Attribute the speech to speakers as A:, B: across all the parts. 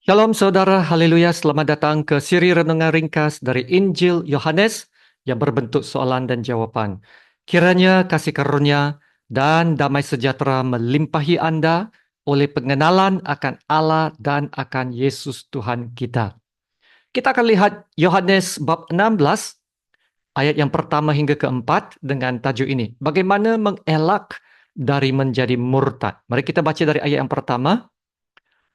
A: Shalom saudara, haleluya, selamat datang ke siri renungan ringkas dari Injil Yohanes yang berbentuk soalan dan jawaban. Kiranya kasih karunia dan damai sejahtera melimpahi Anda oleh pengenalan akan Allah dan akan Yesus Tuhan kita. Kita akan lihat Yohanes bab 16, ayat yang pertama hingga keempat dengan tajuk ini. Bagaimana mengelak dari menjadi murtad. Mari kita baca dari ayat yang pertama.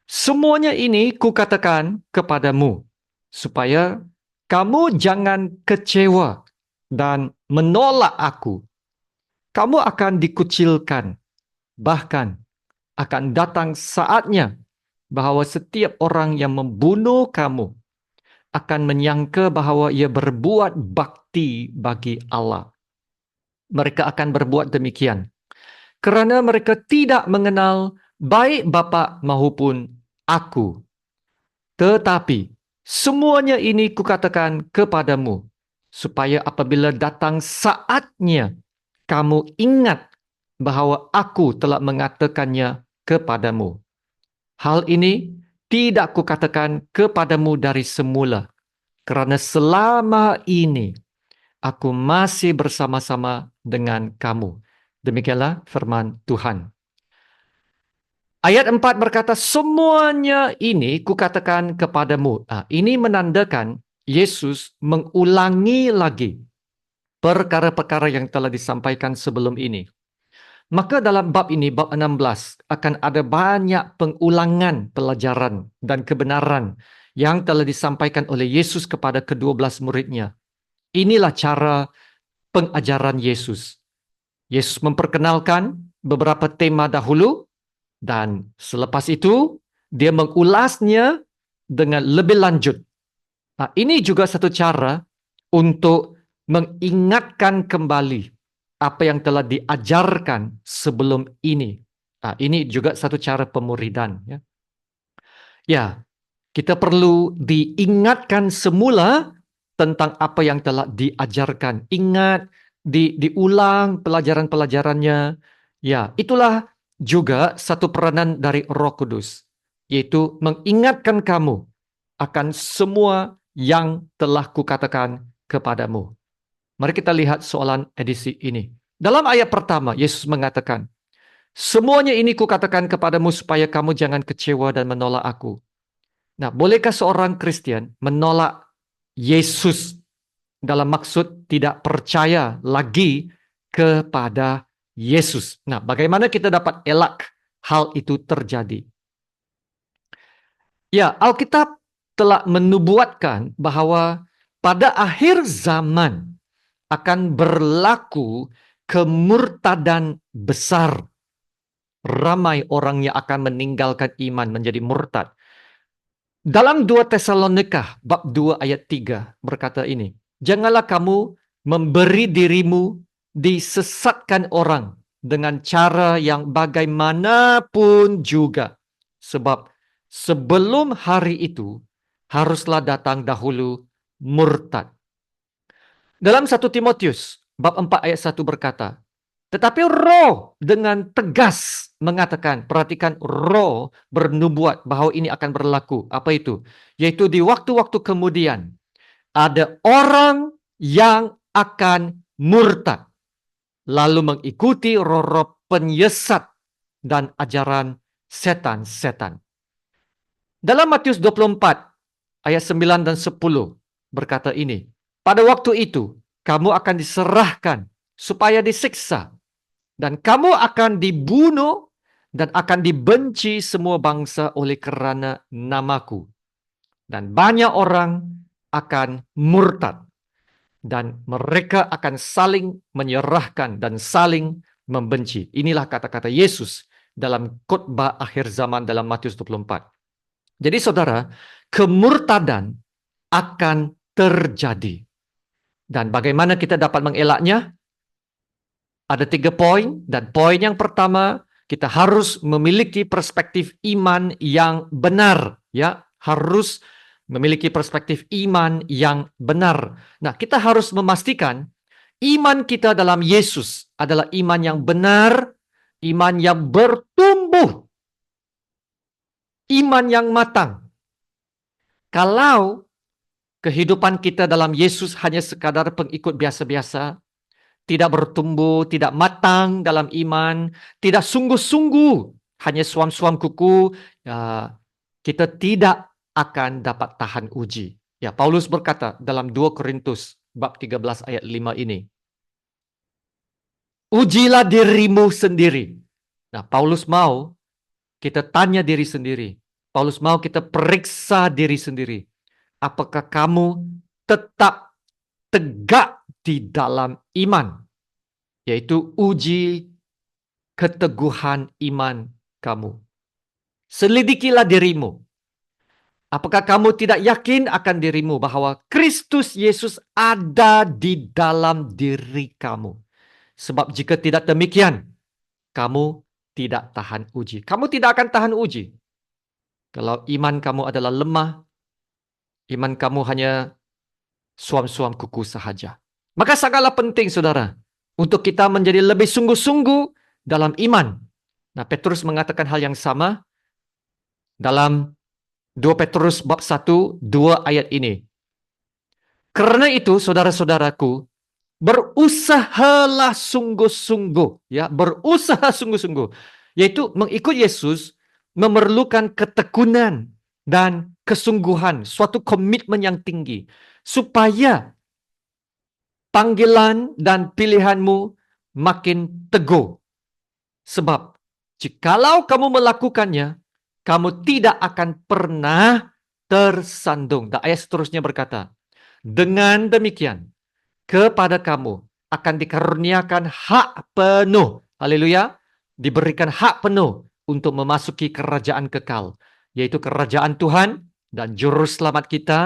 A: Semuanya ini kukatakan kepadamu, supaya kamu jangan kecewa dan menolak aku. Kamu akan dikucilkan, bahkan akan datang saatnya bahwa setiap orang yang membunuh kamu akan menyangka bahwa ia berbuat bakti bagi Allah. Mereka akan berbuat demikian kerana mereka tidak mengenal baik Bapa maupun aku. Tetapi semuanya ini kukatakan kepadamu, supaya apabila datang saatnya, kamu ingat bahwa aku telah mengatakannya kepadamu. Hal ini tidak kukatakan kepadamu dari semula, kerana selama ini aku masih bersama-sama dengan kamu. Demikianlah firman Tuhan. Ayat 4 berkata, semuanya ini kukatakan kepadamu. Ini menandakan Yesus mengulangi lagi perkara-perkara yang telah disampaikan sebelum ini. Maka dalam bab ini, bab 16, akan ada banyak pengulangan pelajaran dan kebenaran yang telah disampaikan oleh Yesus kepada ke-12 muridnya. Inilah cara pengajaran Yesus. Yesus memperkenalkan beberapa tema dahulu, dan selepas itu, dia mengulasnya dengan lebih lanjut. Ini juga satu cara untuk mengingatkan kembali apa yang telah diajarkan sebelum ini. Ini juga satu cara pemuridan. Ya, kita perlu diingatkan semula tentang apa yang telah diajarkan. Ingat, diulang pelajaran-pelajarannya. Ya, itulah juga satu peranan dari Roh Kudus, yaitu mengingatkan kamu akan semua yang telah kukatakan kepadamu. Mari kita lihat soalan edisi ini. Dalam ayat pertama, Yesus mengatakan, semuanya ini kukatakan kepadamu supaya kamu jangan kecewa dan menolak aku. Nah, bolehkah seorang Kristen menolak Yesus dalam maksud tidak percaya lagi kepada Yesus? Nah, bagaimana kita dapat elak hal itu terjadi? Ya, Alkitab telah menubuatkan bahwa pada akhir zaman akan berlaku kemurtadan besar. Ramai orang yang akan meninggalkan iman menjadi murtad. Dalam 2 Tesalonika bab 2 ayat 3 berkata ini, janganlah kamu memberi dirimu disesatkan orang dengan cara yang bagaimanapun juga. Sebab sebelum hari itu haruslah datang dahulu murtad. Dalam 1 Timotius bab 4 ayat 1 berkata, tetapi roh dengan tegas mengatakan, perhatikan, roh bernubuat bahwa ini akan berlaku. Apa itu? Yaitu di waktu-waktu kemudian ada orang yang akan murtad, lalu mengikuti roh-roh penyesat dan ajaran setan-setan. Dalam Matius 24 ayat 9 dan 10 berkata ini, pada waktu itu kamu akan diserahkan supaya disiksa, dan kamu akan dibunuh dan akan dibenci semua bangsa oleh kerana namaku. Dan banyak orang akan murtad. Dan mereka akan saling menyerahkan dan saling membenci. Inilah kata-kata Yesus dalam khotbah akhir zaman dalam Matius 24. Jadi saudara, kemurtadan akan terjadi. Dan bagaimana kita dapat mengelaknya? Ada 3 poin, dan poin yang pertama, kita harus memiliki perspektif iman yang benar, ya, harus memiliki perspektif iman yang benar. Nah, kita harus memastikan iman kita dalam Yesus adalah iman yang benar, iman yang bertumbuh, iman yang matang. Kalau kehidupan kita dalam Yesus hanya sekadar pengikut biasa-biasa, tidak bertumbuh, tidak matang dalam iman, tidak sungguh-sungguh, hanya suam-suam kuku, ya, kita tidak akan dapat tahan uji. Ya, Paulus berkata dalam 2 Korintus bab 13 ayat 5 ini, ujilah dirimu sendiri. Nah, Paulus mau kita tanya diri sendiri. Paulus mau kita periksa diri sendiri. Apakah kamu tetap tegak di dalam iman? Yaitu uji keteguhan iman kamu. Selidikilah dirimu. Apakah kamu tidak yakin akan dirimu bahwa Kristus Yesus ada di dalam diri kamu? Sebab jika tidak demikian, kamu tidak tahan uji. Kamu tidak akan tahan uji. Kalau iman kamu adalah lemah, iman kamu hanya suam-suam kuku sahaja. Maka sangatlah penting, saudara, untuk kita menjadi lebih sungguh-sungguh dalam iman. Nah, Petrus mengatakan hal yang sama dalam 2 Petrus bab 1, 2 ayat ini. Karena itu, saudara-saudaraku, berusahalah sungguh-sungguh, ya, berusaha sungguh-sungguh, yaitu mengikut Yesus memerlukan ketekunan dan kesungguhan, suatu komitmen yang tinggi, supaya panggilan dan pilihanmu makin teguh. Sebab jikalau kamu melakukannya, kamu tidak akan pernah tersandung. Dan ayat seterusnya berkata, dengan demikian, kepada kamu akan dikaruniakan hak penuh. Haleluya. Diberikan hak penuh untuk memasuki kerajaan kekal, yaitu kerajaan Tuhan dan juru selamat kita,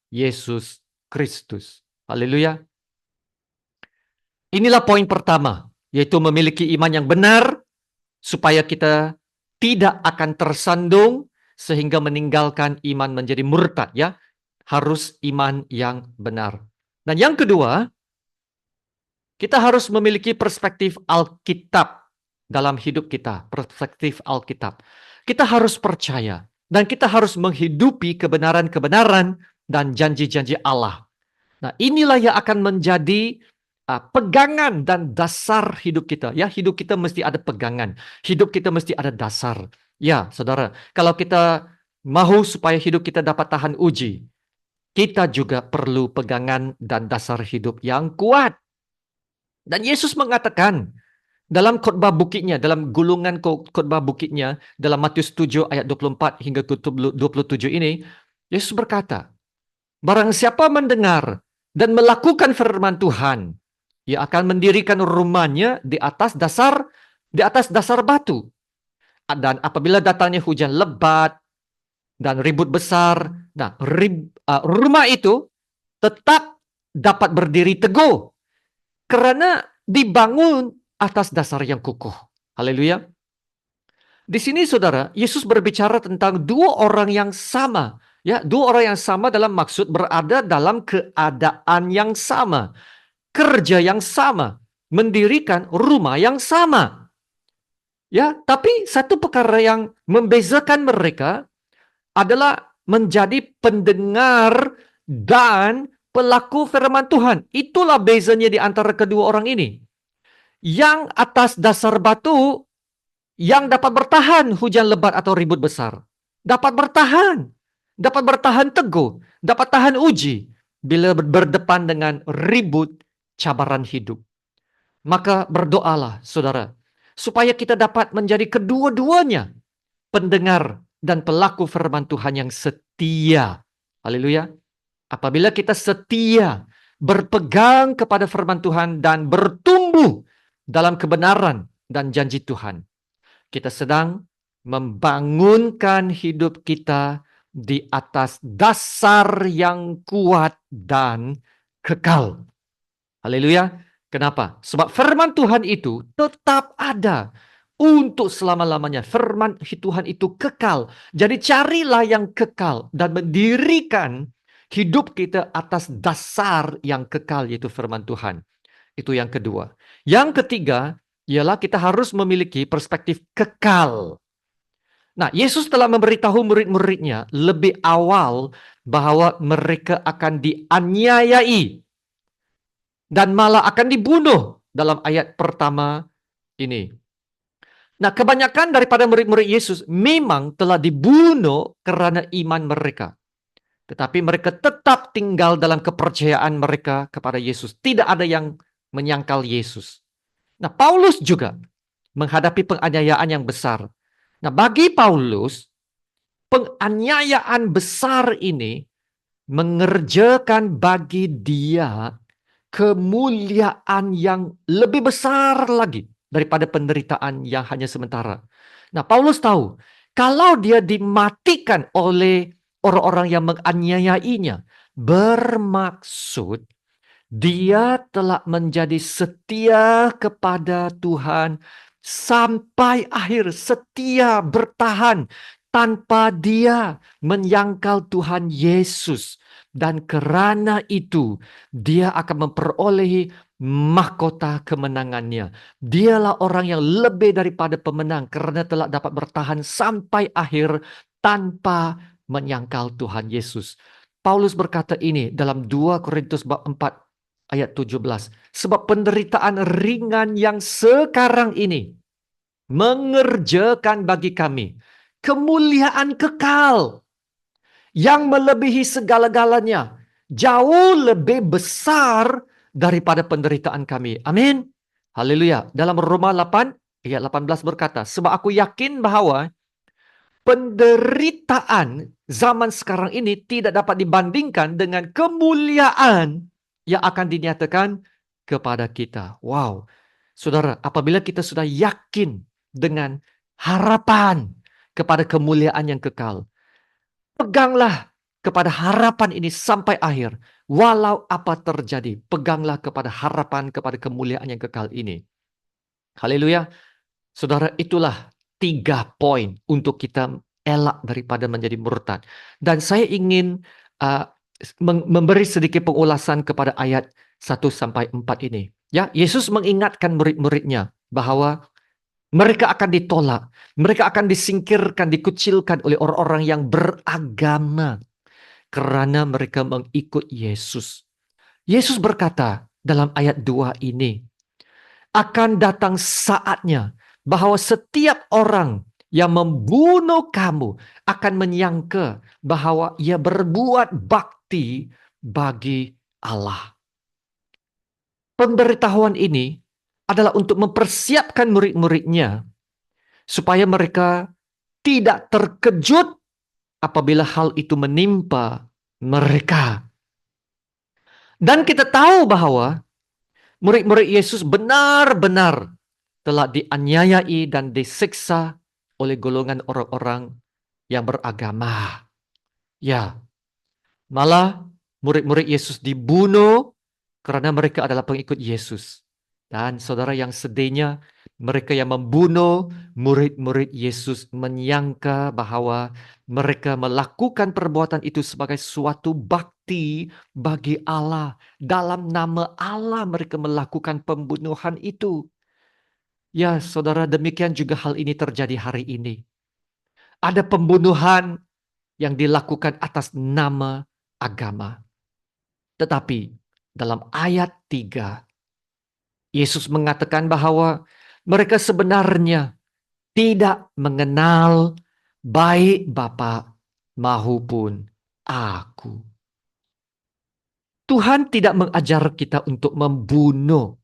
A: Yesus Kristus. Haleluya. Inilah poin pertama, yaitu memiliki iman yang benar, supaya kita tidak akan tersandung sehingga meninggalkan iman menjadi murtad, ya. Harus iman yang benar. Dan yang kedua, kita harus memiliki perspektif Alkitab dalam hidup kita, perspektif Alkitab. Kita harus percaya dan kita harus menghidupi kebenaran-kebenaran dan janji-janji Allah. Nah, inilah yang akan menjadi pegangan dan dasar hidup kita. Ya, hidup kita mesti ada pegangan. Hidup kita mesti ada dasar. Ya, saudara, kalau kita mau supaya hidup kita dapat tahan uji, kita juga perlu pegangan dan dasar hidup yang kuat. Dan Yesus mengatakan dalam khotbah bukitnya, dalam gulungan khotbah bukitnya, dalam Matius 7 ayat 24 hingga 27 ini, Yesus berkata, barang siapa mendengar dan melakukan firman Tuhan, ia akan mendirikan rumahnya di atas dasar batu. Dan apabila datangnya hujan lebat dan ribut besar, nah rumah itu tetap dapat berdiri teguh karena dibangun atas dasar yang kukuh. Haleluya. Di sini, saudara, Yesus berbicara tentang dua orang yang sama. Ya, dua orang yang sama dalam maksud berada dalam keadaan yang sama, kerja yang sama, mendirikan rumah yang sama. Ya, tapi satu perkara yang membezakan mereka adalah menjadi pendengar dan pelaku firman Tuhan. Itulah bezanya di antara kedua orang ini. Yang atas dasar batu, yang dapat bertahan hujan lebat atau ribut besar. Dapat bertahan teguh, dapat tahan uji bila berdepan dengan ribut cabaran hidup. Maka berdoalah, saudara, supaya kita dapat menjadi kedua-duanya pendengar dan pelaku firman Tuhan yang setia. Haleluya. Apabila kita setia, berpegang kepada firman Tuhan dan bertumbuh dalam kebenaran dan janji Tuhan, kita sedang membangunkan hidup kita di atas dasar yang kuat dan kekal. Haleluya. Kenapa? Sebab firman Tuhan itu tetap ada untuk selama-lamanya. Firman Tuhan itu kekal. Jadi carilah yang kekal dan mendirikan hidup kita atas dasar yang kekal, yaitu firman Tuhan. Itu yang kedua. Yang ketiga, ialah kita harus memiliki perspektif kekal. Nah, Yesus telah memberitahu murid-muridnya lebih awal bahwa mereka akan dianiayai dan malah akan dibunuh dalam ayat pertama ini. Nah, kebanyakan daripada murid-murid Yesus memang telah dibunuh karena iman mereka. Tetapi mereka tetap tinggal dalam kepercayaan mereka kepada Yesus. Tidak ada yang menyangkal Yesus. Nah, Paulus juga menghadapi penganiayaan yang besar. Nah, bagi Paulus, penganiayaan besar ini mengerjakan bagi dia kemuliaan yang lebih besar lagi daripada penderitaan yang hanya sementara. Nah, Paulus tahu kalau dia dimatikan oleh orang-orang yang menganiayainya, bermaksud dia telah menjadi setia kepada Tuhan sampai akhir, setia bertahan tanpa dia menyangkal Tuhan Yesus. Dan karena itu, dia akan memperolehi mahkota kemenangannya. Dialah orang yang lebih daripada pemenang karena telah dapat bertahan sampai akhir tanpa menyangkal Tuhan Yesus. Paulus berkata ini dalam 2 Korintus bab 4 ayat 17. Sebab penderitaan ringan yang sekarang ini mengerjakan bagi kami kemuliaan kekal yang melebihi segala-galanya, jauh lebih besar daripada penderitaan kami. Amin. Haleluya. Dalam Roma 8 ayat 18 berkata, sebab aku yakin bahwa penderitaan zaman sekarang ini tidak dapat dibandingkan dengan kemuliaan yang akan dinyatakan kepada kita. Wow. Saudara, apabila kita sudah yakin dengan harapan kepada kemuliaan yang kekal, peganglah kepada harapan ini sampai akhir. Walau apa terjadi, peganglah kepada harapan kepada kemuliaan yang kekal ini. Haleluya. Saudara, itulah 3 poin untuk kita elak daripada menjadi murtad. Dan saya ingin memberi sedikit pengulasan kepada ayat 1-4 ini. Ya, Yesus mengingatkan murid-muridnya bahwa mereka akan ditolak, mereka akan disingkirkan, dikucilkan oleh orang-orang yang beragama karena mereka mengikut Yesus. Yesus berkata dalam ayat 2 ini, akan datang saatnya bahwa setiap orang yang membunuh kamu akan menyangka bahwa ia berbuat bakti bagi Allah. Pemberitahuan ini adalah untuk mempersiapkan murid-muridnya supaya mereka tidak terkejut apabila hal itu menimpa mereka. Dan kita tahu bahwa murid-murid Yesus benar-benar telah dianiayai dan disiksa oleh golongan orang-orang yang beragama. Ya, malah murid-murid Yesus dibunuh karena mereka adalah pengikut Yesus. Dan saudara yang sedihnya, mereka yang membunuh murid-murid Yesus menyangka bahwa mereka melakukan perbuatan itu sebagai suatu bakti bagi Allah. Dalam nama Allah mereka melakukan pembunuhan itu. Ya, saudara, demikian juga hal ini terjadi hari ini. Ada pembunuhan yang dilakukan atas nama agama. Tetapi dalam ayat 3, Yesus mengatakan bahwa mereka sebenarnya tidak mengenal baik Bapa maupun aku. Tuhan tidak mengajar kita untuk membunuh.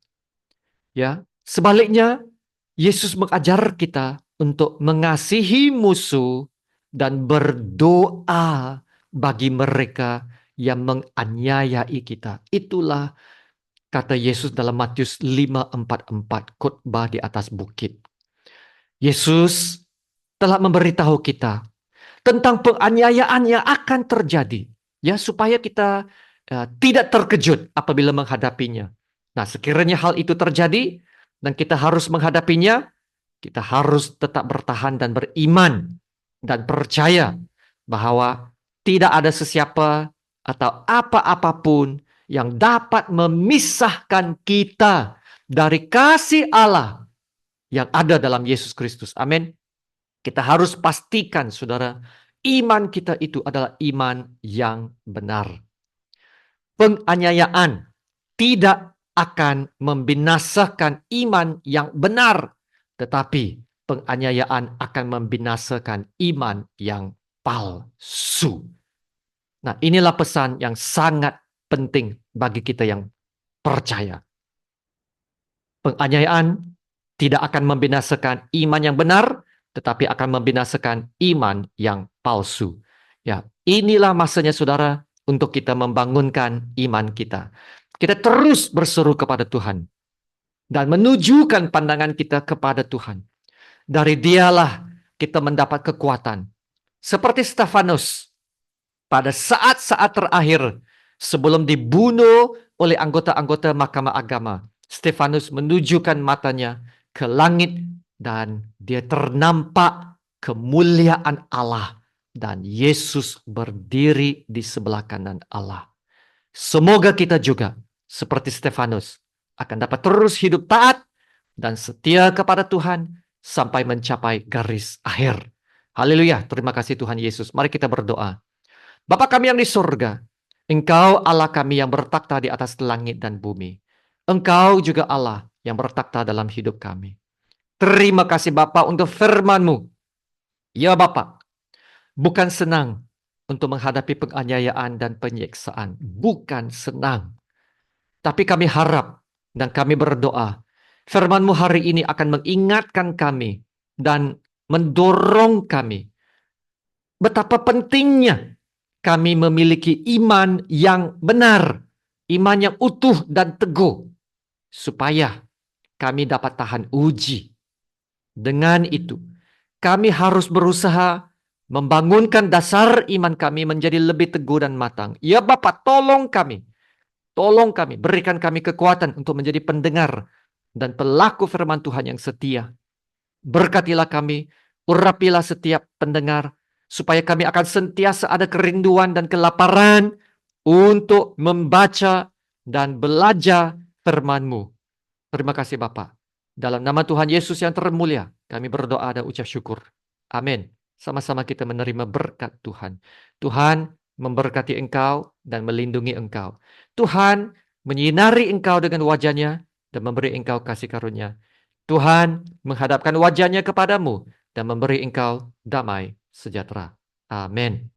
A: Ya, sebaliknya Yesus mengajar kita untuk mengasihi musuh dan berdoa bagi mereka yang menganiayai kita. Itulah kata Yesus dalam Matius 5:44, khotbah di atas bukit. Yesus telah memberitahu kita tentang penganiayaan yang akan terjadi, ya, supaya kita tidak terkejut apabila menghadapinya. Nah, sekiranya hal itu terjadi dan kita harus menghadapinya, kita harus tetap bertahan dan beriman dan percaya bahwa tidak ada sesiapa atau apa-apapun yang dapat memisahkan kita dari kasih Allah yang ada dalam Yesus Kristus. Amin. Kita harus pastikan, saudara, iman kita itu adalah iman yang benar. Penganiayaan tidak akan membinasakan iman yang benar, tetapi penganiayaan akan membinasakan iman yang palsu. Nah, inilah pesan yang sangat penting bagi kita yang percaya. Penganiayaan tidak akan membinasakan iman yang benar, tetapi akan membinasakan iman yang palsu. Ya, inilah masanya saudara untuk kita membangunkan iman kita. Kita terus berseru kepada Tuhan dan menunjukkan pandangan kita kepada Tuhan. Dari Dialah kita mendapat kekuatan. Seperti Stefanus pada saat-saat terakhir sebelum dibunuh oleh anggota-anggota Mahkamah Agama, Stefanus menunjukkan matanya ke langit dan dia ternampak kemuliaan Allah dan Yesus berdiri di sebelah kanan Allah. Semoga kita juga seperti Stefanus akan dapat terus hidup taat dan setia kepada Tuhan sampai mencapai garis akhir. Haleluya, terima kasih Tuhan Yesus. Mari kita berdoa. Bapa kami yang di surga, Engkau Allah kami yang bertakhta di atas langit dan bumi. Engkau juga Allah yang bertakhta dalam hidup kami. Terima kasih Bapa untuk firman-Mu. Ya Bapa, bukan senang untuk menghadapi penganiayaan dan penyiksaan. Bukan senang. Tapi kami harap dan kami berdoa, firman-Mu hari ini akan mengingatkan kami dan mendorong kami betapa pentingnya kami memiliki iman yang benar, iman yang utuh dan teguh, supaya kami dapat tahan uji. Dengan itu, kami harus berusaha membangunkan dasar iman kami menjadi lebih teguh dan matang. Ya Bapa, tolong kami, berikan kami kekuatan untuk menjadi pendengar dan pelaku firman Tuhan yang setia. Berkatilah kami, urapilah setiap pendengar, supaya kami akan sentiasa ada kerinduan dan kelaparan untuk membaca dan belajar firman-Mu. Terima kasih Bapa. Dalam nama Tuhan Yesus yang termulia, kami berdoa dan ucap syukur. Amin. Sama-sama kita menerima berkat Tuhan. Tuhan memberkati engkau dan melindungi engkau. Tuhan menyinari engkau dengan wajah-Nya dan memberi engkau kasih karunia. Tuhan menghadapkan wajah-Nya kepadamu dan memberi engkau damai sejahtera. Amin.